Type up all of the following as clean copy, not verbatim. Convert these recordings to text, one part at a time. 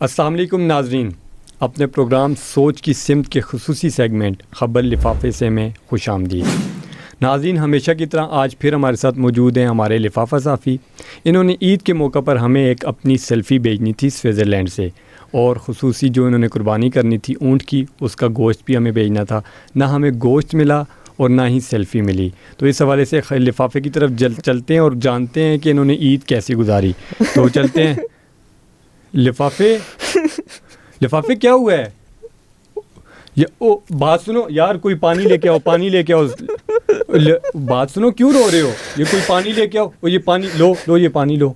السلام علیکم ناظرین، اپنے پروگرام سوچ کی سمت کے خصوصی سیگمنٹ خبر لفافے سے میں خوش آمدید۔ ناظرین، ہمیشہ کی طرح آج پھر ہمارے ساتھ موجود ہیں ہمارے لفافہ صحافی۔ انہوں نے عید کے موقع پر ہمیں ایک اپنی سیلفی بھیجنی تھی سوئٹزرلینڈ سے، اور خصوصی جو انہوں نے قربانی کرنی تھی اونٹ کی، اس کا گوشت بھی ہمیں بھیجنا تھا۔ نہ ہمیں گوشت ملا اور نہ ہی سیلفی ملی، تو اس حوالے سے لفافے کی طرف چلتے ہیں اور جانتے ہیں کہ انہوں نے عید کیسی گزاری۔ تو چلتے ہیں۔ لفافے کیا ہوا ہے؟ بات سنو یار، کوئی پانی لے کے آؤ، پانی لے کے آؤ۔ بات سنو، کیوں رو رہے ہو؟ یہ کوئی پانی لے کے آؤ، یہ پانی لو، یہ پانی لو،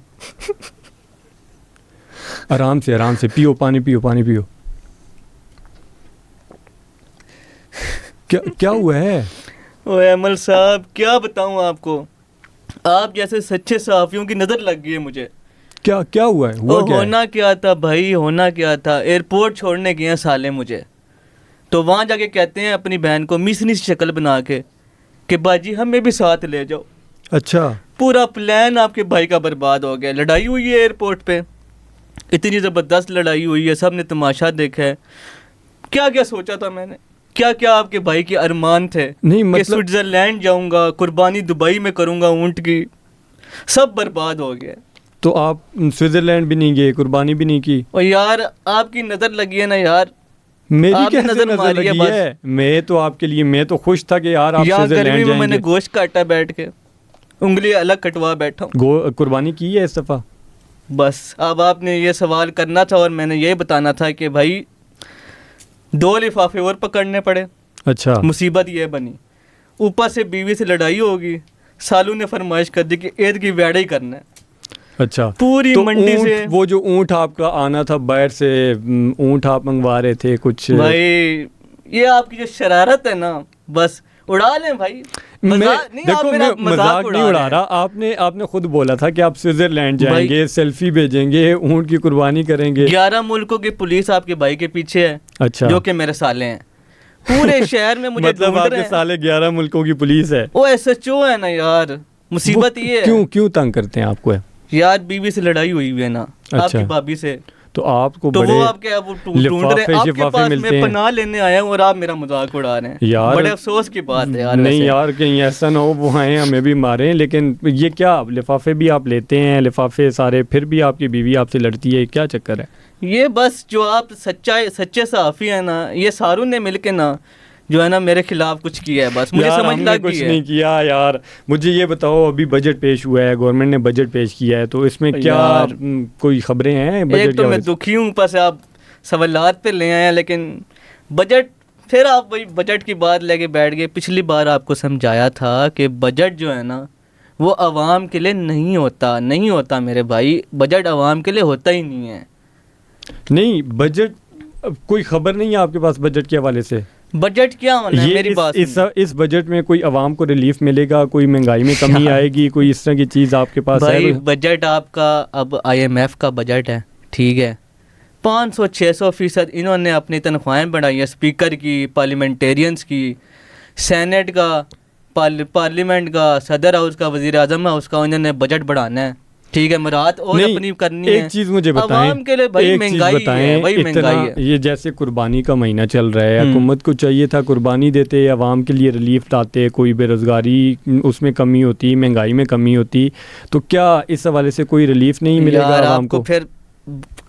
آرام سے پیو، پانی پیو۔ کیا ہوا ہے؟ اوے ایمل صاحب، کیا بتاؤں آپ کو، آپ جیسے سچے صحافیوں کی نظر لگ گئی ہے مجھے۔ کیا ہوا ہے؟ ہونا کیا تھا بھائی، ہونا کیا تھا، ایئرپورٹ چھوڑنے گئے ہیں سالے مجھے، تو وہاں جا کے کہتے ہیں اپنی بہن کو میسنی سی شکل بنا کے کہ باجی ہمیں بھی ساتھ لے جاؤ۔ اچھا، پورا پلان آپ کے بھائی کا برباد ہو گیا۔ لڑائی ہوئی ہے ایئرپورٹ پہ، اتنی زبردست لڑائی ہوئی ہے، سب نے تماشا دیکھا ہے۔ کیا سوچا تھا میں نے، کیا آپ کے بھائی کے ارمان تھے کہ سوئٹزرلینڈ جاؤں گا، قربانی دبئی میں کروں گا اونٹ کی، سب برباد ہو گیا۔ تو آپ سوئٹزرلینڈ بھی نہیں گئے، قربانی بھی نہیں کی؟ اور یار آپ کی نظر لگی ہے نا یار، میری کیسے نظر لگی ہے؟ میں تو آپ کے لیے، میں تو خوش تھا کہ یار آپ سوئٹزرلینڈ جائیں گے۔ گرمی میں میں نے گوشت کاٹا بیٹھ کے، انگلی الگ کٹوا بیٹھا ہوں۔ قربانی کی ہے اس دفعہ؟ بس اب آپ نے یہ سوال کرنا تھا اور میں نے یہ بتانا تھا کہ بھائی 2 لفافے اور پکڑنے پڑے۔ اچھا، مصیبت یہ بنی، اوپر سے بیوی سے لڑائی ہوگی، سالو نے فرمائش کر دی کہ عید کی ویڑا ہی کرنا ہے۔ اچھا، پوری منڈی سے وہ جو اونٹ آپ کا آنا تھا باہر سے، اونٹ آپ منگوا رہے تھے کچھ؟ بھائی یہ آپ کی جو شرارت ہے نا، بس اڑا لیں بھائی۔ دیکھو میں مذاق نہیں اڑا رہا، آپ نے خود بولا تھا کہ آپ سوئٹزرلینڈ جائیں گے، سیلفی بھیجیں گے، اونٹ کی قربانی کریں گے۔ 11 ملکوں کی پولیس آپ کے بھائی کے پیچھے ہے، اچھا، جو کہ میرے سالے ہیں، پورے شہر میں مجھے مطلب آپ کے سالے 11 ملکوں کی پولیس ہے؟ وہ SHO ہے نا یار، مصیبت یہ ہے۔ کیوں تنگ کرتے ہیں آپ کو؟ یار بیوی سے لڑائی ہوئی ہے نا، آپ کی بھابھی سے، تو آپ کو تو وہ آپ کے ڈھونڈ رہے ہیں، آپ کے پاس میں پناہ لینے آیا ہوں اور آپ میرا مذاق اڑا رہے ہیں یار۔ بڑے افسوس کی بات ہے یار۔ نہیں یار، کہیں ایسا نہ ہو وہ آئیں ہمیں بھی ماریں، لیکن یہ کیا لفافے بھی آپ لیتے ہیں، لفافے سارے، پھر بھی آپ کی بیوی آپ سے لڑتی ہے، کیا چکر ہے؟ یہ بس جو آپ سچے صحافی ہیں نا، یہ ساروں نے مل کے نا جو ہے نا میرے خلاف کچھ کیا ہے، بس مجھے سمجھ لگ گئی ہے۔ کچھ نہیں کیا یار، مجھے یہ بتاؤ، ابھی بجٹ پیش ہوا ہے، گورنمنٹ نے بجٹ پیش کیا ہے، تو اس میں کیا کوئی خبریں ہیں؟ ایک تو میں دکھی ہوں، اوپر سے آپ سوالات پہ لے آئے ہیں، لیکن بجٹ، پھر آپ وہی بجٹ کی بات لے کے بیٹھ گئے۔ پچھلی بار آپ کو سمجھایا تھا کہ بجٹ جو ہے نا وہ عوام کے لیے نہیں ہوتا میرے بھائی، بجٹ عوام کے لیے ہوتا ہی نہیں ہے۔ نہیں، بجٹ کوئی خبر نہیں ہے آپ کے پاس بجٹ کے حوالے سے؟ بجٹ کیا ہونا ہے میری بات؟ اس بجٹ میں کوئی عوام کو ریلیف ملے گا؟ کوئی مہنگائی میں کمی آئے گی؟ کوئی اس طرح کی چیز آپ کے پاس ہے؟ بھائی بجٹ آپ کا اب IMF کا بجٹ ہے، ٹھیک ہے، 500-600% انہوں نے اپنی تنخواہیں بڑھائی ہیں، اسپیکر کی، پارلیمنٹیرینز کی، سینٹ کا، پارلیمنٹ کا، صدر ہاؤس کا، وزیر اعظم ہاؤس کا، انہوں نے بجٹ بڑھانا ہے، ٹھیک ہے، مراد اور اپنی کرنی ہے۔ ایک چیز مجھے بتائیں، عوام کے لیے بھائی مہنگائی ہے، وہی مہنگائی ہے۔ یہ جیسے قربانی کا مہینہ چل رہا ہے، حکومت کو چاہیے تھا قربانی دیتے، عوام کے لیے ریلیف لاتے، کوئی بے روزگاری اس میں کمی ہوتی، مہنگائی میں کمی ہوتی، تو کیا اس حوالے سے کوئی ریلیف نہیں ملے گا عوام کو؟ پھر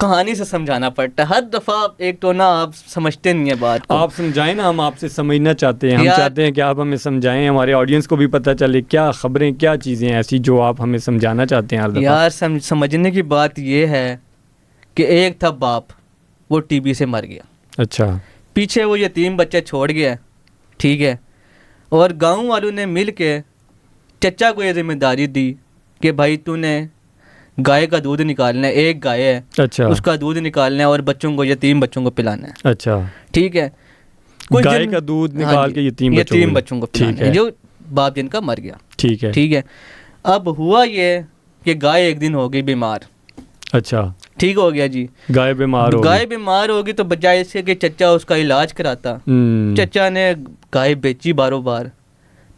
کہانی سے سمجھانا پڑتا ہے ہر دفعہ، ایک تو نا آپ سمجھتے نہیں ہیں بات کو۔ آپ سمجھائیں نا، ہم آپ سے سمجھنا چاہتے ہیں، ہم چاہتے ہیں کہ آپ ہمیں سمجھائیں، ہمارے آڈینس کو بھی پتہ چلے کیا خبریں، کیا چیزیں ایسی جو آپ ہمیں سمجھانا چاہتے ہیں ہر دفعہ۔ یار سمجھنے کی بات یہ ہے کہ ایک تھا باپ، وہ TB سے مر گیا، اچھا، پیچھے وہ یتیم بچے چھوڑ گیا، ٹھیک ہے، اور گاؤں والوں نے مل کے چچا کو یہ ذمہ داری دی کہ بھائی تو نے گائے کا دودھ نکالنا ہے، ایک گائے ہے، اچھا، اس کا دودھ نکالنا ہے اور بچوں کو، یتیم بچوں کو پلانا ہے، اچھا، ٹھیک ہے، گائے کا دودھ نکال کے یتیم بچوں کو پلانا ہے، جو باپ جن کا مر گیا، ٹھیک ہے، ٹھیک ہے۔ اب ہوا یہ کہ گائے ایک دن ہو گئی بیمار، اچھا، ٹھیک ہو گیا جی، گائے بیمار ہوگی تو بجائے اس کے کہ چچا اس کا علاج کراتا، چچا نے گائے بیچی باروں بار،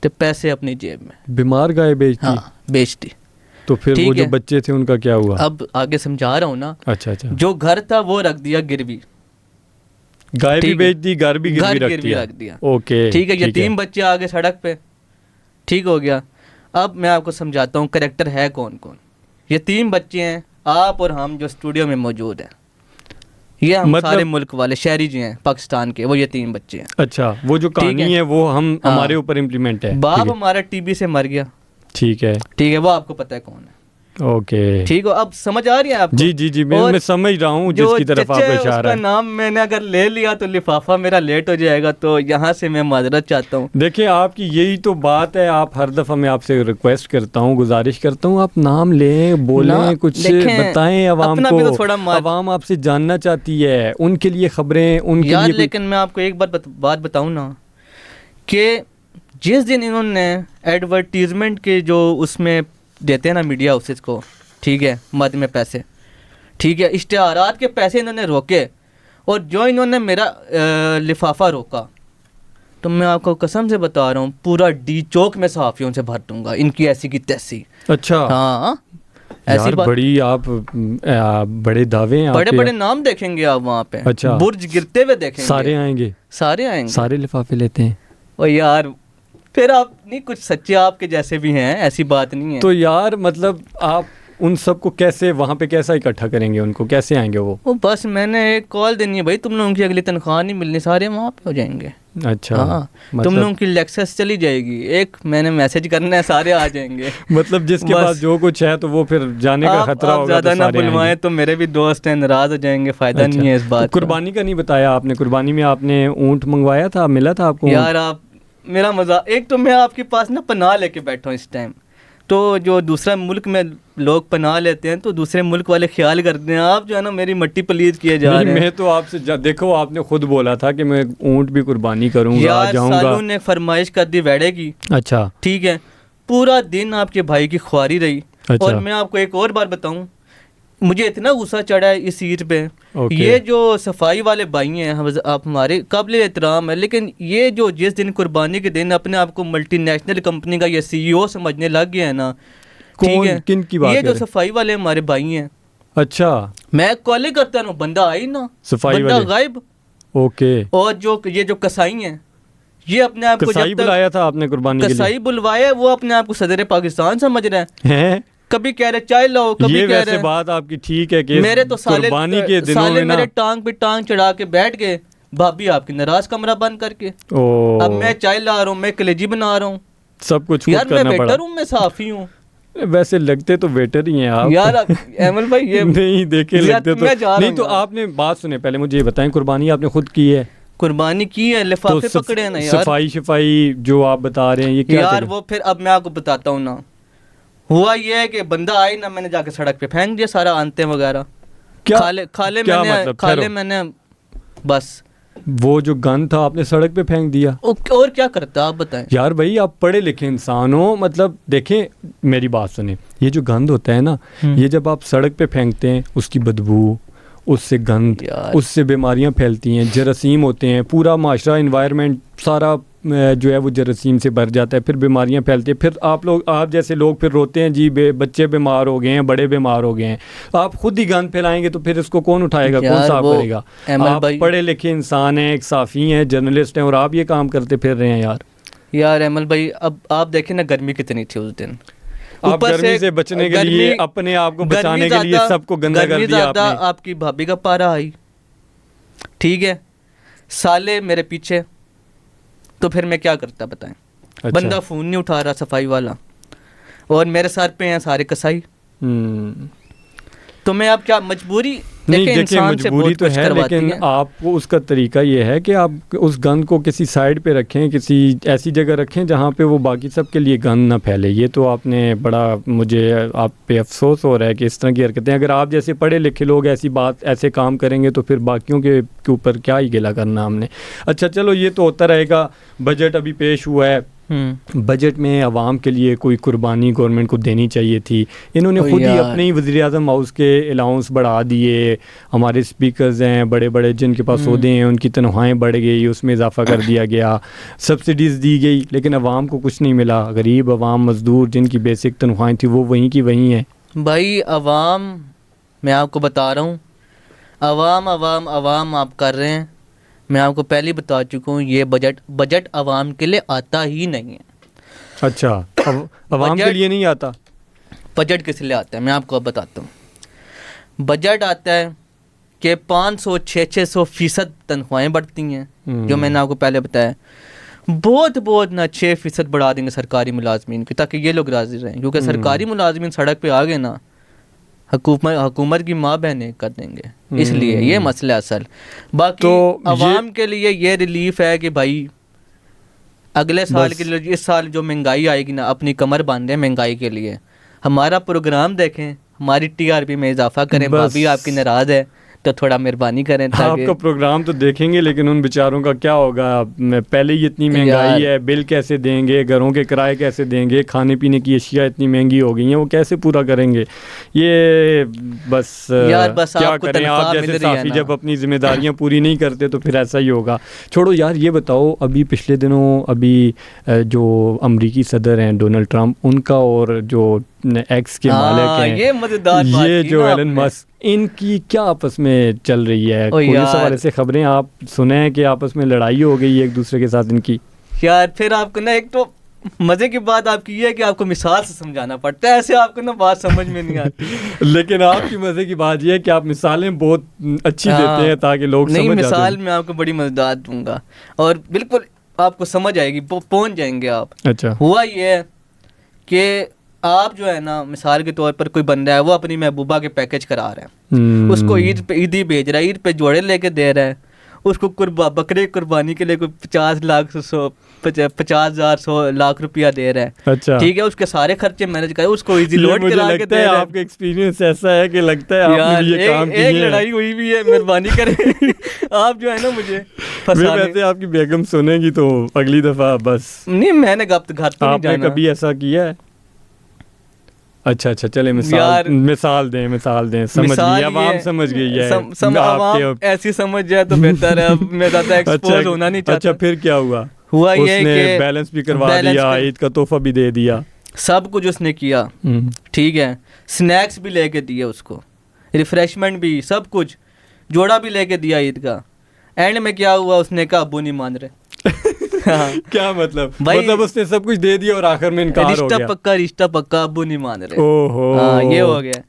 تو پیسے اپنی جیب میں، بیمار گائے بیچ دی، بیچ دی، تو پھر وہ جو بچے تھے ان کا کیا ہوا؟ اب آگے سمجھا رہا ہوں نا. اچھا اچھا. جو گھر تھا وہ رکھ دیا گروی, گائے بھی بیچ دی, گھر بھی گروی رکھ دیا. اوکے ٹھیک ہے. یتیم بچے آگے سڑک پہ, ٹھیک ہو گیا. اب میں آپ کو سمجھاتا ہوں کریکٹر ہے کون کون. یتیم بچے ہیں آپ اور ہم جو اسٹوڈیو میں موجود ہیں, یہ ہم سارے ملک والے شہری جو ہیں پاکستان کے, وہ یتیم بچے ہیں. اچھا, وہ جو کہانی ہے وہ ہمارے اوپر امپلیمنٹ ہے. باپ ہمارا ٹی بی سے مر گیا, ٹھیک ہے, ٹھیک ہے, وہ آپ کو پتہ ہے کون ہے. اوکے ٹھیک ہو, اب سمجھ آ رہی ہے آپ کو؟ جی جی جی, میں سمجھ رہا ہوں جس کی طرف آپ اشارہ ہے. اس کا نام میں نے اگر لے لیا تو لفافہ میرا لیٹ ہو جائے گا, تو یہاں سے میں معذرت چاہتا ہوں. دیکھیں آپ کی یہی تو بات ہے, آپ ہر دفعہ میں آپ سے ریکویسٹ کرتا ہوں, گزارش کرتا ہوں, آپ نام لیں, بولیں, کچھ بتائیں عوام کو. عوام آپ سے جاننا چاہتی ہے, ان کے لیے خبریں, ان کے لیے. لیکن میں آپ کو ایک بات بتاؤں نا, کہ جس دن انہوں نے ایڈورٹیزمنٹ کے جو اس میں دیتے ہیں نا میڈیا ہاؤسز کو, ٹھیک ہے, مد میں پیسے, ٹھیک ہے, اشتہارات کے پیسے انہوں نے روکے, اور جو انہوں نے میرا لفافہ روکا, تو میں آپ کو قسم سے بتا رہا ہوں پورا ڈی چوک میں صحافیوں سے بھر دوں گا, ان کی ایسی کی تیسی. اچھا, ہاں, ایسی بڑی آپ بڑے دعوے ہیں, بڑے بڑے نام دیکھیں گے آپ وہاں پہ. اچھا, برج گرتے ہوئے دیکھیں گے. سارے آئیں گے, سارے آئیں گے, سارے لفافے لیتے ہیں. او یار پھر آپ نہیں, کچھ سچے آپ کے جیسے بھی ہیں, ایسی بات نہیں ہے. تو یار مطلب آپ ان سب کو کیسے وہاں پہ کیسا اکٹھا کریں گے, ان کو کیسے آئیں گے وہ؟ بس میں نے ایک کال دینی ہے, بھائی تم لوگوں کی اگلی تنخواہ نہیں ملنی, سارے وہاں پہ ہو جائیں گے. اچھا, ہاں, تم لوگوں کی لیکسس چلی جائے گی, ایک میں نے میسج کرنا ہے, سارے آ جائیں گے. مطلب جس کے پاس جو کچھ ہے تو وہ پھر جانے کا خطرہ ہوگا. زیادہ نہ بلوائیں تو میرے بھی دوست ہیں, ناراض ہو جائیں گے, فائدہ نہیں ہے اس بات. قربانی کا نہیں بتایا آپ نے, قربانی میں آپ نے اونٹ منگوایا تھا, ملا تھا آپ کو؟ یار آپ میرا مزہ, ایک تو میں آپ کے پاس نا پناہ لے کے بیٹھا ہوں اس ٹائم, تو جو دوسرا ملک میں لوگ پناہ لیتے ہیں تو دوسرے ملک والے خیال کرتے ہیں آپ جو ہے نا میری مٹی پلیت کیے جا رہے ہیں. میں تو آپ سے دیکھو, آپ نے خود بولا تھا کہ میں اونٹ بھی قربانی کروں گا, جاؤں گا. سالوں نے فرمائش کر دی ویڑے کی. اچھا, ٹھیک ہے, پورا دن آپ کے بھائی کی خواری رہی. اور میں آپ کو ایک اور بات بتاؤں, مجھے اتنا غصہ چڑھا ہے اس عید پہ. یہ جو صفائی والے بھائی ہیں آپ ہمارے قابل احترام ہے, لیکن یہ جو جس دن قربانی کے دن اپنے آپ کو ملٹی نیشنل کمپنی کا یہ سی ای او سمجھنے لگ گیا ہے نا, ٹھیک ہے, کن کی بات, یہ جو صفائی والے ہمارے بھائی ہیں. اچھا, میں کالے کرتا ہوں, بندہ آئی نا, بندہ غائب. اوکے. اور جو یہ جو کسائی ہیں, یہ اپنے آپ کو کسائی بلایا تھا آپ نے قربانی کے لیے؟ کسائی بلوایا, وہ اپنے آپ کو صدر پاکستان سمجھ رہے ہیں. کبھی کہہ رہے چائے لاؤ, کبھی کہہ رہے. یہ بات آپ کی ٹھیک ہے کہ میرے تو قربانی کے دنوں میں نا میرے ٹانگ پہ ٹانگ چڑھا کے بیٹھ گئے, بھابھی آپ کی ناراض کمرہ بند کر کے. اب میں چائے لا رہا ہوں, میں کلیجی بنا رہا ہوں, سب کچھ یار میں ویٹر ہوں, میں صحافی ہوں. ویسے لگتے تو ویٹر ہی ہیں آپ یار. ایمل بھائی یہ نہیں دیکھے لگتے تو نہیں. تو آپ نے بات سنیں, پہلے مجھے یہ بتائیں, قربانی آپ نے خود کی ہے؟ قربانی کی ہے, لفافے پکڑے ہیں نا یار. صفائی شفائی جو آپ بتا رہے ہیں یہ کیا یار؟ وہ پھر اب میں آپ کو بتاتا ہوں نا, ہوا یہ ہے کہ بندہ آئی نا, میں نے جا کے سڑک پہ پھینک دیا سارا آنتے وغیرہ. کھالے میں نے بس. وہ جو گن تھا آپ نے سڑک پہ پھینک دیا؟ اور کیا کرتا آپ بتائیں یار. بھائی آپ پڑھے لکھے انسان ہو, مطلب دیکھیں میری بات سنیں, یہ جو گند ہوتا ہے نا, یہ جب آپ سڑک پہ پھینکتے ہیں, اس کی بدبو, اس سے گند, اس سے بیماریاں پھیلتی ہیں, جراثیم ہوتے ہیں, پورا معاشرہ انوائرمنٹ سارا جو ہے وہ جراثیم سے بھر جاتا ہے, پھر بیماریاں پھیلتی ہیں. پھر آپ جیسے لوگ پھر روتے ہیں, جی بچے بیمار ہو گئے ہیں, بڑے بیمار ہو گئے ہیں. آپ خود ہی گند پھیلائیں گے تو پھر اس کو کون اٹھائے گا, کون صاف کرے گا؟ آپ پڑھے لکھے انسان ہیں, ایک صحافی ہیں, جرنلسٹ ہیں, اور آپ یہ کام کرتے پھر رہے ہیں یار. ایمل بھائی اب آپ دیکھیں نا گرمی کتنی تھی اس دن, آپ گرمی سے بچنے کے لیے, اپنے آپ کو بچانے کے لیے سب کو گندا کر دیا آپ نے. آپ کی بھابھی کا پارا آئی, ٹھیک ہے, سالے میرے پیچھے, تو پھر میں کیا کرتا بتائیں؟ بندہ فون نہیں اٹھا رہا صفائی والا, اور میرے سر پہ ہیں سارے کسائی. تو میں اب کیا مجبوری, نہیں دیکھیں مجبوری تو ہے, لیکن آپ کو اس کا طریقہ یہ ہے کہ آپ اس گند کو کسی سائڈ پہ رکھیں, کسی ایسی جگہ رکھیں جہاں پہ وہ باقی سب کے لیے گند نہ پھیلے. یہ تو آپ نے بڑا, مجھے آپ پہ افسوس ہو رہا ہے کہ اس طرح کی حرکتیں, اگر آپ جیسے پڑھے لکھے لوگ ایسے کام کریں گے تو پھر باقیوں کے اوپر کیا ہی گلہ کرنا ہم نے. اچھا چلو, یہ تو ہوتا رہے گا. بجٹ ابھی پیش ہوا ہے, بجٹ میں عوام کے لیے کوئی قربانی گورنمنٹ کو دینی چاہیے تھی. انہوں نے خود ہی اپنے وزیر اعظم ہاؤس کے الاؤنس بڑھا دیے. ہمارے اسپیکرز ہیں بڑے بڑے جن کے پاس عہدے ہیں ان کی تنخواہیں بڑھ گئی, اس میں اضافہ کر دیا گیا, سبسڈیز دی گئی, لیکن عوام کو کچھ نہیں ملا. غریب عوام مزدور جن کی بیسک تنخواہیں تھیں وہ وہیں کی وہیں ہیں. بھائی عوام, میں آپ کو بتا رہا ہوں, عوام عوام عوام آپ کر رہے ہیں. میں آپ کو پہلے بتا چکا ہوں یہ بجٹ عوام کے لیے آتا ہی نہیں ہے. اچھا, عوام کے لیے نہیں آتا. بجٹ کس لیے آتا ہے میں آپ کو اب بتاتا ہوں. بجٹ آتا ہے کہ 500-600% تنخواہیں بڑھتی ہیں, جو میں نے آپ کو پہلے بتایا. بہت نہ 6% بڑھا دیں گے سرکاری ملازمین کی, تاکہ یہ لوگ راضی رہیں, کیونکہ سرکاری ملازمین سڑک پہ آ گئے نا, حکومت کی ماں بہنیں کر دیں گے. اس لیے یہ مسئلہ اصل. باقی عوام کے لیے یہ ریلیف ہے کہ بھائی اگلے سال کے لیے, اس سال جو مہنگائی آئے گی نا, اپنی کمر باندھیں مہنگائی کے لیے. ہمارا پروگرام دیکھیں, ہماری TRP میں اضافہ کریں. بھابھی آپ کی ناراض ہے تو تھوڑا مہربانی کریں. آپ کا پروگرام تو دیکھیں گے, لیکن ان بیچاروں کا کیا ہوگا؟ پہلے ہی اتنی مہنگائی ہے, بل کیسے دیں گے, گھروں کے کرائے کیسے دیں گے, کھانے پینے کی اشیاء اتنی مہنگی ہو گئی ہیں, وہ کیسے پورا کریں گے؟ یہ بس کیا کریں, آپ جیسے صافی جب اپنی ذمہ داریاں پوری نہیں کرتے تو پھر ایسا ہی ہوگا. چھوڑو یار, یہ بتاؤ, ابھی پچھلے دنوں ابھی جو امریکی صدر ہیں ڈونلڈ ٹرمپ, ان کا اور جو ایکس کے مالک ہیں یہ جو ایلن مسک, ان کی کیا آپس میں چل رہی ہے؟ کوئی اس حوالے سے خبریں آپ سنیں ہیں کہ آپس میں لڑائی ہو گئی ایک دوسرے کے ساتھ ان کی؟ یار پھر آپ کو نا, ایک تو مزے کی بات آپ کی یہ ہے کہ آپ کو مثال سے سمجھانا پڑتا ہے, ایسے آپ کو نا بات سمجھ میں نہیں آتی. لیکن آپ کی مزے کی بات یہ ہے کہ آپ مثالیں بہت اچھی دیتے ہیں تاکہ لوگ سمجھ جاتے ہیں. مثال میں آپ کو بڑی مزیدار دوں گا اور بالکل آپ کو سمجھ آئے گی, پہنچ جائیں گے آپ. اچھا, ہوا یہ ہے کہ آپ جو ہے نا, مثال کے طور پر کوئی بندہ ہے, وہ اپنی محبوبہ کے پیکج کرا رہا ہے, اس کو عیدی بھیج رہا ہے, عید پہ جوڑے لے کے دے رہا ہے, اس کو بکرے قربانی کے لیے کوئی 50,000 لاکھ روپیہ دے رہا ہے. اچھا ٹھیک ہے, اس کے سارے خرچے مینج کرے, اس کو ایزی لوڈ کرا کے دے رہا ہے. آپ کا ایکسپیرینس ایسا ہے کہ لگتا ہے آپ نے یہ کام کیا ہے. ایک لڑائی ہوئی بھی ہے, مہربانی کریں آپ جو ہے نا مجھے ویسے آپ کی بیگم سنیں گی تو اگلی دفعہ بس نہیں, میں نے گھر تو نہیں جانا. آپ نے کبھی ایسا کیا ہے؟ اچھا چلے مثال دیں. سمجھ گئی, عوام سمجھ گئی ہے, عوام ایسی سمجھ جائے تو بہتر ہے. میں زیادہ ایکسپوز ہونا نہیں چاہتا. اچھا, پھر کیا ہوا یہ کہ بیلنس بھی کروا دیا, عید کا تحفہ بھی دے دیا, سب کچھ اس نے کیا. ٹھیک ہے, سنیکس بھی لے کے دیے اس کو, ریفریشمنٹ بھی, سب کچھ, جوڑا بھی لے کے دیا عید کا. اینڈ میں کیا ہوا, اس نے کہا ابو نہیں مان رہے. کیا مطلب اس نے سب کچھ دے دیا اور آخر میں انکار ہو گیا. رشتہ پکا, ابو نہیں مان رہے. اوہو, یہ ہو گیا.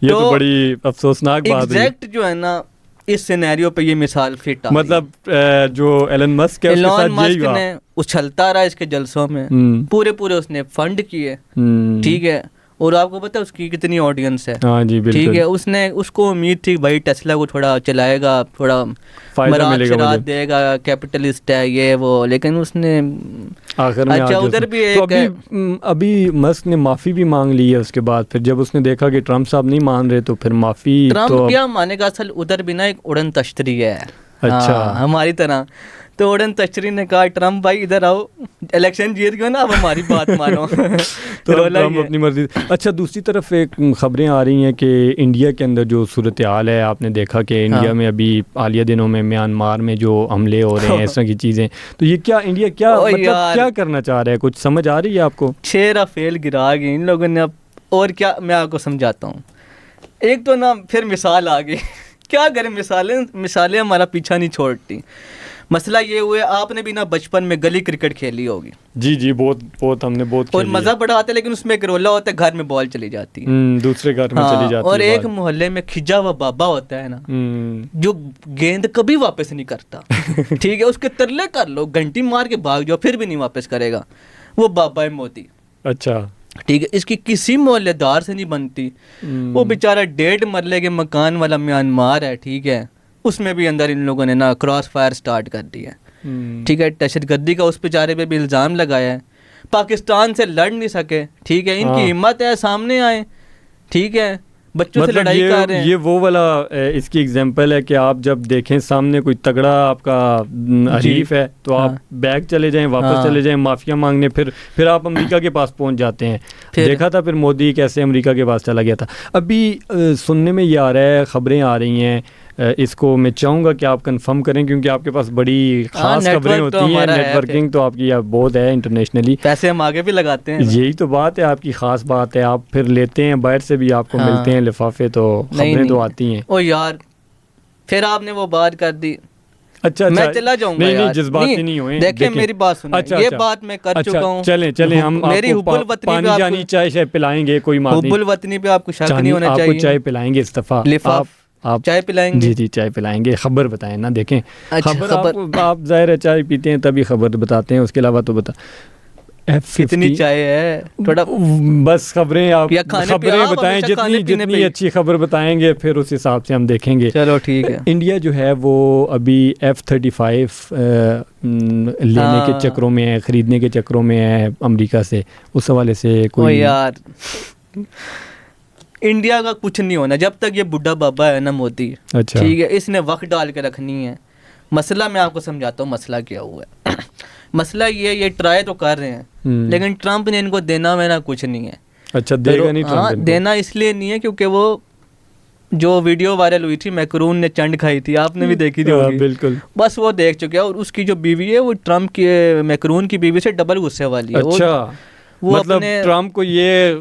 یہ تو بڑی افسوسناک بات ہے. ایگزیکٹ جو ہے نا اس سینیریو پہ یہ مثال فٹ آ, مطلب جو ایلن مسک ہے, ایلن مسک نے اچھلتا رہا اس کے جلسوں میں, پورے اس نے فنڈ کیے. ٹھیک ہے, اور آپ کو پتا ہے اس کی کتنی آڈینس ہے. ہاں جی بالکل. ٹھیک ہے, اس کو امید تھی بھائی ٹیسلا کو تھوڑا چلائے گا, تھوڑا مراد دے گا, کیپٹلسٹ ہے یہ وہ, لیکن اس نے آخر میں اچھا ادھر بھی ابھی مسک نے معافی بھی مانگ لی ہے اس کے بعد. پھر جب اس نے دیکھا کہ ٹرمپ صاحب نہیں مان رہے تو پھر معافی. ٹرمپ کیا مانے گا, اصل ادھر بھی نا ایک اڑن تشتری ہے. اچھا, ہماری طرح. تو اڑن تشتری نے کہا ٹرمپ بھائی ادھر آؤ, الیکشن جیت گئے نا, اب ہماری بات مانو. تو ٹرمپ اپنی مرضی. اچھا, دوسری طرف ایک خبریں آ رہی ہیں کہ انڈیا کے اندر جو صورتحال ہے, آپ نے دیکھا کہ انڈیا میں ابھی حالیہ دنوں میں میانمار میں جو حملے ہو رہے ہیں, اس طرح کی چیزیں, تو یہ کیا انڈیا کیا کرنا چاہ رہا ہے؟ کچھ سمجھ آ رہی ہے آپ کو؟ چھیرا فیل گرا گئی ان لوگوں نے. اب اور کیا میں آپ کو سمجھاتا ہوں. ایک تو نا پھر مثال آ گئی, کیا کریں, مثالیں ہمارا پیچھا نہیں چھوڑتی. مسئلہ یہ ہوا ہے, آپ نے بھی نا بچپن میں گلی کرکٹ کھیلی ہوگی. جی بہت ہم نے بہت اور مزہ بڑا آتا ہے, لیکن اس میں ایک رولا ہوتا ہے, گھر میں بال چلی جاتی ہے, دوسرے گھر میں چلی جاتی ہے. اور ایک محلے میں کھجا ہوا بابا ہوتا ہے نا, جو گیند کبھی واپس نہیں کرتا. ٹھیک ہے, اس کے ترلے کر لو, گھنٹی مار کے بھاگ جاؤ, پھر بھی نہیں واپس کرے گا. وہ بابا ہے موتی. اچھا, ٹھیک ہے, اس کی کسی محلے دار سے نہیں بنتی. وہ بیچارہ 1.5 مرلے کے مکان والا میانمار ہے. ٹھیک ہے, اس میں بھی اندر ان لوگوں نے نا کراس فائر سٹارٹ کر دی ہے. ٹھیک ہے, دہشت گردی کا اس بیچارے پہ بھی الزام لگایا ہے. پاکستان سے لڑ نہیں سکے. ٹھیک ہے, ان کی ہمت ہے, سامنے آئے. ٹھیک ہے, بچوں سے لڑائی کر رہے ہیں. یہ وہ والا اس کی ایگزامپل ہے کہ آپ جب دیکھیں سامنے کوئی تگڑا آپ کا حریف ہے تو آپ بیک چلے جائیں, واپس چلے جائیں معافیا مانگنے, پھر آپ امریکہ کے پاس پہنچ جاتے ہیں. دیکھا تھا پھر مودی کیسے امریکہ کے پاس چلا گیا تھا. ابھی سننے میں یہ آ رہا ہے, خبریں آ رہی ہیں, اس کو میں چاہوں گا کہ آپ کنفرم کریں کیونکہ آپ کے پاس بڑی خاص خبریں ہوتی ہیں, نیٹ ورکنگ تو آپ کی بہت ہے انٹرنیشنلی, پیسے ہم آگے بھی لگاتے ہیں. یہی تو بات ہے, آپ کی خاص بات ہے, آپ پھر لیتے ہیں باہر سے بھی, آپ کو ملتے ہیں لفافے, تو خبریں تو آتی ہیں. او یار پھر آپ نے وہ بات کر دی. اچھا میں چلا جاؤں گا. نہیں جذباتی نہیں ہوئے, دیکھیں میری بات سنیں, یہ بات میں کر چکا ہوں. چلیں ہم میری حب الوطنی پانی جانی چائے پلائیں گے, کوئی بات نہیں. حب الوطنی پہ آپ کو شک نہیں ہونا چاہیے. آپ کو چائے پلائیں گے, استفا آپ چائے پلائیں گے. جی چائے پلائیں گے. خبر بتائیں نا, دیکھیں خبر آپ ظاہر ہے چائے پیتے ہیں تبھی خبر بتاتے ہیں, اس کے علاوہ تو بتا کتنی چائے ہے تھوڑا بس خبریں آپ خبریں بتائیں, جتنی اچھی خبر بتائیں گے پھر اس حساب سے ہم دیکھیں گے. چلو ٹھیک ہے. انڈیا جو ہے وہ ابھی F-35 لینے کے چکروں میں ہے, خریدنے کے چکروں میں ہے امریکہ سے, اس حوالے سے کوئی یار انڈیا کا کچھ نہیں ہونا جب تک یہ بڈھا بابا ہے نا مودی, ٹھیک ہے, اس نے وقت ڈال کے رکھنی ہے. مسئلہ میں آپ کو سمجھاتا ہوں مسئلہ کیا ہوا ہے. مسئلہ یہ ٹرائی تو کر رہے ہیں لیکن ٹرمپ نے ان کو دینا مینا کچھ نہیں ہے. اچھا دے گا نہیں ٹرمپ؟ دینا اس لیے نہیں ہے کیونکہ وہ جو ویڈیو وائرل ہوئی تھی میکرون نے چنڈ کھائی تھی, آپ نے بھی دیکھی تھی ہوگی. بالکل, بس وہ دیکھ چکے ہیں, اور اس کی جو بیوی ہے وہ ٹرمپ کی میکرون کی بیوی سے ڈبل غصے والی ہے. اچھا مطلب ٹرمپ کو یہ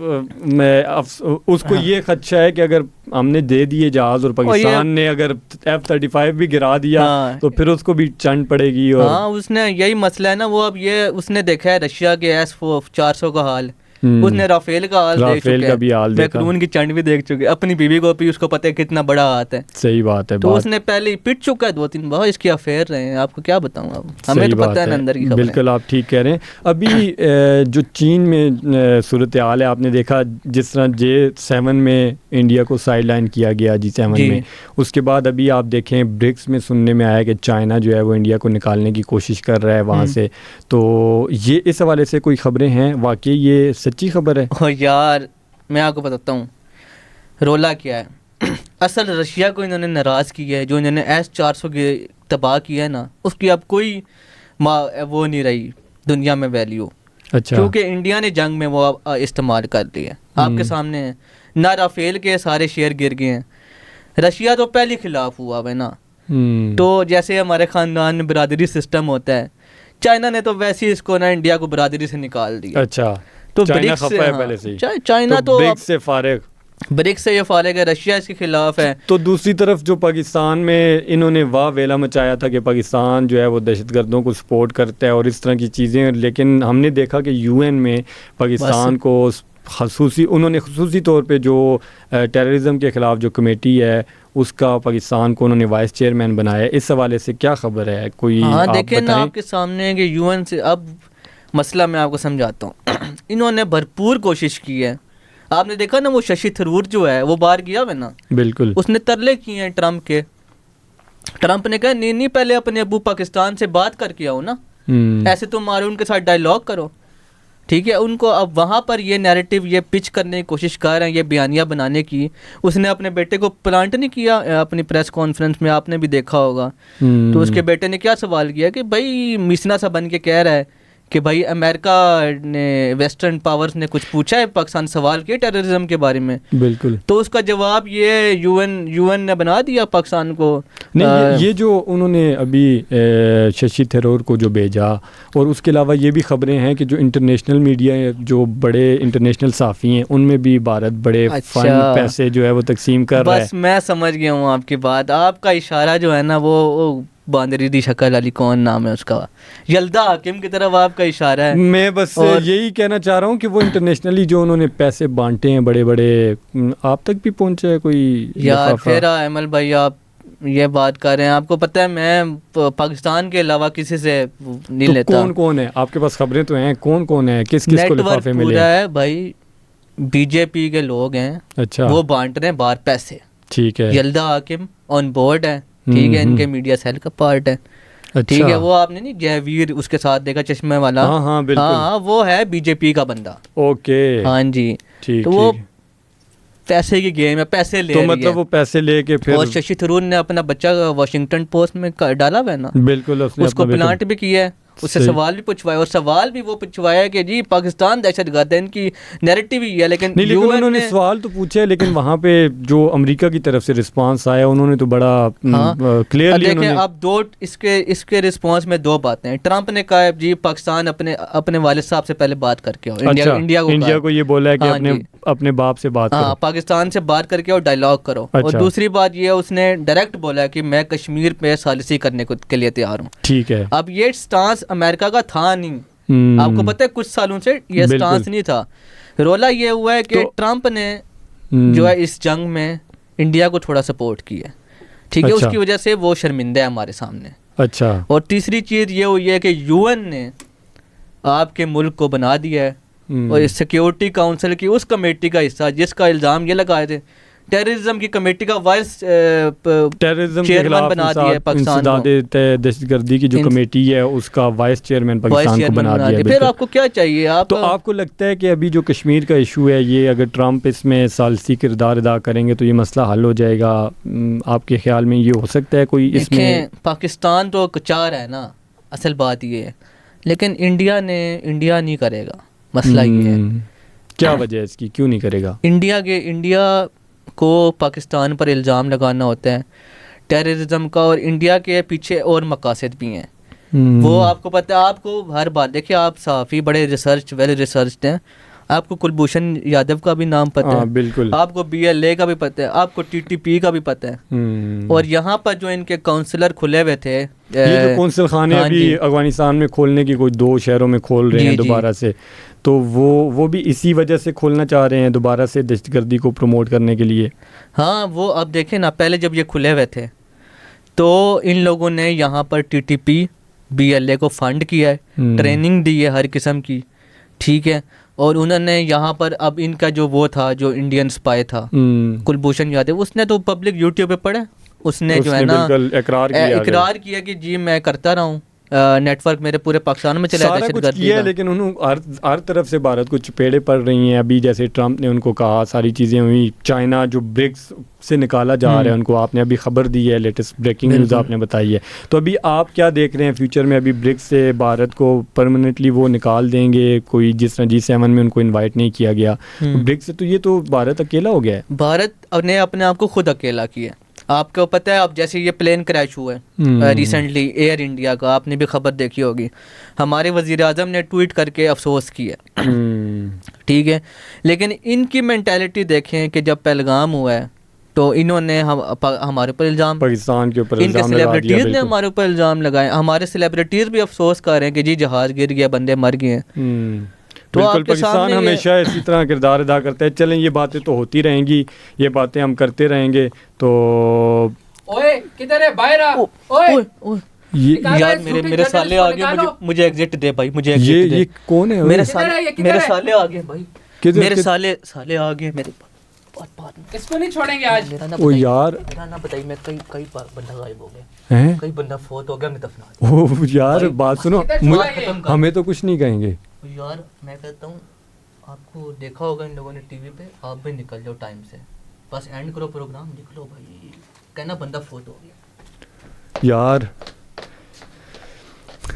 اس کو یہ خدشہ ہے کہ اگر ہم نے دے دیے جہاز اور پاکستان نے اگر F-35 بھی گرا دیا تو پھر اس کو بھی چنڈ پڑے گی. اور اس نے یہی مسئلہ ہے نا, وہ اب یہ اس نے دیکھا ہے رشیا کے S-400 کا حال, اس نے رافیل کا حال دیکھ چکا ہے, میکرون کی چنڈ بھی دیکھ چکے, اپنی بیوی کو بھی اس کو پتہ ہے کتنا بڑا ہاتھ ہے. صحیح بات ہے, تو اس نے پہلے ہی پٹ چکا ہے 2-3 بار, اس کی افیئر رہے ہیں. آپ کو کیا بتاؤں, اب ہمیں تو پتہ ہے اندر کی خبر. بالکل آپ ٹھیک کہہ رہے ہیں. ابھی جو چین میں صورتحال ہے, آپ نے دیکھا جس طرح J7 میں انڈیا کو سائڈ لائن کیا گیا G7 میں, اس کے بعد ابھی آپ دیکھیں برکس میں سننے میں آیا کہ چائنا جو ہے وہ انڈیا کو نکالنے کی کوشش کر رہا ہے وہاں سے. تو یہ اس حوالے سے کوئی خبریں ہیں, واقعی یہ سچی خبر ہے؟ یار میں آپ کو بتاتا ہوں رولا کیا ہے. اصل رشیا کو انہوں نے ناراض کیا ہے, جو انہوں نے S-400 کے تباہ کیا ہے نا, اس کی اب کوئی وہ نہیں رہی دنیا میں ویلیو. اچھا, کیونکہ انڈیا نے جنگ میں وہ استعمال کر لیا, آپ کے سامنے ہے نا. رافیل کے سارے شیئر گر گئے ہیں. رشیا تو پہلے خلاف ہوا ہے نا, تو جیسے ہمارے خاندان میں برادری سسٹم ہوتا ہے, چائنا نے تو ویسے ہی اس کو نا انڈیا کو برادری سے نکال دیا. اچھا, تو چائنا خفا ہے پہلے سے, چائنا تو برکس سے فارغ, برکس سے یہ فارغ ہے, رشیا اس کے خلاف ہے. تو دوسری طرف جو پاکستان میں انہوں نے واہ ویلا مچایا تھا کہ پاکستان جو ہے وہ دہشت گردوں کو سپورٹ کرتا ہے اور اس طرح کی چیزیں, لیکن ہم نے دیکھا کہ UN میں پاکستان کو انہوں نے خصوصی طور پہ جو ٹیررزم کے خلاف جو کمیٹی ہے اس کا پاکستان کو انہوں نے وائس چیئرمین بنایا. اس حوالے سے کیا خبر ہے کوئی؟ دیکھیں نا آپ کے سامنے کہ UN سے اب مسئلہ میں آپ کو سمجھاتا ہوں. انہوں نے بھرپور کوشش کی ہے. آپ نے دیکھا نا وہ ششی تھرور جو ہے وہ باہر گیا ہے نا, بالکل اس نے ترلے کیے ہیں ٹرمپ کے. ٹرمپ نے کہا نہیں پہلے اپنے ابو پاکستان سے بات کر کے آؤ نا, ایسے تم مارو ان کے ساتھ ڈائلاگ کرو, ٹھیک ہے. ان کو اب وہاں پر یہ نیریٹو یہ پچ کرنے کی کوشش کر رہے ہیں, یہ بیانیہ بنانے کی. اس نے اپنے بیٹے کو پلانٹ نہیں کیا اپنی پریس کانفرنس میں, آپ نے بھی دیکھا ہوگا. تو اس کے بیٹے نے کیا سوال کیا کہ بھائی میسنا سا بن کے کہہ رہا ہے کہ بھائی امریکہ نے ویسٹرن پاورز نے کچھ پوچھا ہے پاکستان, سوال کیا ٹیررزم کے بارے میں. بالکل, تو اس کا جواب یہ UN نے بنا دیا پاکستان کو. نہیں, یہ جو انہوں نے ابھی ششی تھرور کو جو بھیجا, اور اس کے علاوہ یہ بھی خبریں ہیں کہ جو انٹرنیشنل میڈیا جو بڑے انٹرنیشنل صحافی ہیں ان میں بھی بھارت بڑے فنڈ پیسے جو ہے وہ تقسیم کر رہا ہے. بس میں سمجھ گیا ہوں آپ کی بات. آپ کا اشارہ جو ہے نا وہ باندری دی شکل علی, کون نام ہے اس کا, یلدا حاکم کی طرف آپ کا اشارہ ہے. میں بس یہی کہنا چاہ رہا ہوں کہ وہ انٹرنیشنلی جو انہوں نے پیسے بانٹے ہیں بڑے بڑے, آپ تک بھی پہنچا ہے کوئی؟ یار پھر ایمل بھائی آپ یہ بات کر رہے ہیں, آپ کو پتہ ہے میں پاکستان کے علاوہ کسی سے نہیں لیتا. کون ہے آپ کے پاس خبریں تو ہیں, کون ہے, کس کو لفافے ملے؟ پورا ہے بھائی, BJP کے لوگ ہیں. اچھا, وہ بانٹ رہے ہیں باہر پیسے. ٹھیک ہے, یلدا حاکم آن بورڈ ہے, ٹھیک ہے, ان کے میڈیا سیل کا پارٹ ہے. ٹھیک ہے, وہ آپ نے نہیں جے ویر اس کے ساتھ دیکھا چشمے والا, ہاں بالکل, ہاں وہ ہے BJP کا بندہ. اوکے, ہاں جی. ٹھیک, تو وہ پیسے کی گیم ہے, پیسے لے تو رہی ہے. مطلب وہ پیسے لے کے پھر اور ششی تھرور نے اپنا بچہ واشنگٹن پوسٹ میں ڈالا ہوا ہے نا, بالکل اس کو پلانٹ بھی کیا ہے, اس سے سوال بھی پوچھوایا, اور سوال بھی وہ پوچھوایا کہ جی پاکستان دہشت گرد ہے, ان کی نیریٹو ہی ہے. لیکن لیکن انہوں نے سوال تو پوچھا ہے, لیکن وہاں پہ جو امریکہ کی طرف سے رسپانس آیا انہوں نے تو بڑا کلیئرلی دیکھیں اب دو اس کے رسپانس میں دو باتیں ہیں. ٹرمپ نے کہا جی پاکستان اپنے والد صاحب سے پہلے بات کر کے آؤ, انڈیا کو یہ بولا ہے کہ اپنے باپ سے بات کرو, پاکستان سے بات کر کے اور ڈائلاگ کرو. اور دوسری بات یہ اس نے ڈائریکٹ بولا کہ میں کشمیر پہ ثالثی کرنے کے لیے تیار ہوں. ٹھیک ہے. اب یہ سٹانس امریکہ کا تھا نہیں, آپ کو پتہ ہے کچھ سالوں سے یہ سٹانس نہیں تھا. رولا یہ ہوا ہے کہ ٹرمپ نے جو ہے اس جنگ میں انڈیا کو تھوڑا سپورٹ کیا ہے, ٹھیک ہے, اس کی وجہ سے وہ شرمندہ ہے ہمارے سامنے. اچھا. اور تیسری چیز یہ ہوئی ہے کہ یو این نے آپ کے ملک کو بنا دیا ہے, اور سیکیورٹی کاؤنسل کی اس کمیٹی کا حصہ جس کا الزام یہ لگائے تھے, ٹیررزم کی کمیٹی کا وائس چیئرمین بنا دیا ہے پاکستان کو. دہشت گردی کی جو کمیٹی ہے اس کا وائس چیئرمین پاکستان کو بنا دیا ہے. پھر آپ کو کیا چاہیے؟ تو آپ کو لگتا ہے کہ ابھی جو کشمیر کا ایشو ہے یہ اگر ٹرمپ اس میں ثالثی کردار ادا کریں گے تو یہ مسئلہ حل ہو جائے گا؟ آپ کے خیال میں یہ ہو سکتا ہے کوئی اس میں؟ پاکستان تو کچار ہے نا, اصل بات یہ ہے, لیکن انڈیا نہیں کرے گا. مسئلہ یہ ہے, کیا وجہ ہے اس کی, کیوں نہیں کرے گا؟ انڈیا کو پاکستان پر الزام لگانا ہوتا ہے ٹیررزم کا, اور انڈیا کے پیچھے اور مقاصد بھی ہیں. وہ آپ کو پتہ ہے, آپ کو ہر بات دیکھیں, آپ صحافی بڑے ویل ریسرچڈ ہیں, آپ کو کلبھوشن یادو کا بھی نام پتہ ہے, بالکل, آپ کو BLA کا بھی پتہ ہے, آپ کو TTP کا بھی پتہ ہے. اور یہاں پر جو ان کے کاؤنسلر کھلے ہوئے تھے, یہ جو کونسل خانے ابھی افغانستان میں کھولنے کی کوئی 2 شہروں میں کھول رہے ہیں دوبارہ سے, تو وہ بھی اسی وجہ سے کھولنا چاہ رہے ہیں دوبارہ سے دہشت گردی کو پروموٹ کرنے کے لیے. ہاں, وہ اب دیکھیں نا, پہلے جب یہ کھلے ہوئے تھے تو ان لوگوں نے یہاں پر TTP BLA کو فنڈ کیا ہے, ٹریننگ دی ہے ہر قسم کی, ٹھیک ہے, اور انہوں نے یہاں پر اب ان کا جو وہ تھا جو انڈین سپائی تھا کلبھوشن یادو, اس نے تو پبلک یوٹیوب پہ پڑھا, اس نے جو ہے نا اقرار کیا کہ جی میں کرتا رہا ہوں, نیٹ ورک میرے پورے پاکستان میں چلا دہشت گردی کا. لیکن انہوں ہر طرف سے بھارت کو چپیڑے پڑ رہی ہیں. ابھی جیسے ٹرمپ نے ان کو کہا, ساری چیزیں ہوئی, چائنا جو برکس سے نکالا جا رہا ہے ان کو, آپ نے ابھی خبر دی ہے, لیٹسٹ بریکنگ نیوز آپ نے بتائی ہے. تو ابھی آپ کیا دیکھ رہے ہیں فیوچر میں؟ ابھی برکس سے بھارت کو پرماننٹلی وہ نکال دیں گے کوئی, جس طرح G7 میں ان کو انوائٹ نہیں کیا گیا برکس سے, تو یہ تو بھارت اکیلا ہو گیا ہے. بھارت نے اپنے آپ کو خود اکیلا کیا. آپ کو پتہ ہے, اب جیسے یہ پلین کریش ہوا ہے ریسنٹلی ایئر انڈیا کا, آپ نے بھی خبر دیکھی ہوگی, ہمارے وزیر اعظم نے ٹویٹ کر کے افسوس کیا, ٹھیک ہے, لیکن ان کی مینٹیلٹی دیکھیں کہ جب پہلگام ہوا ہے تو انہوں نے ہمارے اوپر الزام, پاکستان کے اوپر ان کے سیلیبریٹیز نے ہمارے اوپر الزام لگائے. ہمارے سیلیبریٹیز بھی افسوس کر رہے ہیں کہ جی جہاز گر گیا, بندے مر گئے ہیں. تو بالکل, پاکستان ہمیشہ اسی طرح کردار ادا کرتا ہے. چلیں یہ باتیں تو ہوتی رہیں گی, یہ باتیں ہم کرتے رہیں گے. تو اوئے کدھر ہے باہر آ, اوئے یار میرے سالے آ گئے, مجھے ایگزٹ دے بھائی, مجھے ایگزٹ دے. یہ کون ہے؟ میرے سالے آ گئے بھائی, میرے سالے آ گئے میرے. اس کو نہیں چھوڑیں گے آج. او یار نہ بتائیے, میں کئی بندہ غائب ہو گیا, کئی بندہ فوت ہو گیا, میں دفنا. او یار بات سنو, ہمیں تو کچھ نہیں کہیں گے یار. میں کہتا ہوں آپ کو دیکھا ہوگا ان لوگوں نے ٹی وی پہ, آپ بھی نکل جاؤ ٹائم سے, بس اینڈ کرو پروگرام, نکلو بھائی, کہنا بندہ فوت ہو گیا یار.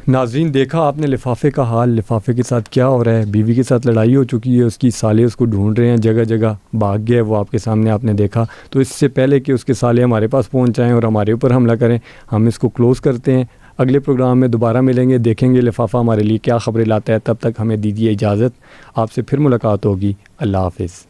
ناظرین دیکھا آپ نے لفافے کا حال, لفافے کے ساتھ کیا ہو رہا ہے. بیوی کے ساتھ لڑائی ہو چکی ہے, اس کی سالے اس کو ڈھونڈ رہے ہیں, جگہ جگہ بھاگ گیا, وہ آپ کے سامنے آپ نے دیکھا. تو اس سے پہلے کہ اس کے سالے ہمارے پاس پہنچ جائیں اور ہمارے اوپر حملہ کریں, ہم اس کو کلوز کرتے ہیں. اگلے پروگرام میں دوبارہ ملیں گے, دیکھیں گے لفافہ ہمارے لیے کیا خبریں لاتا ہے. تب تک ہمیں دیجیے اجازت, آپ سے پھر ملاقات ہوگی. اللہ حافظ.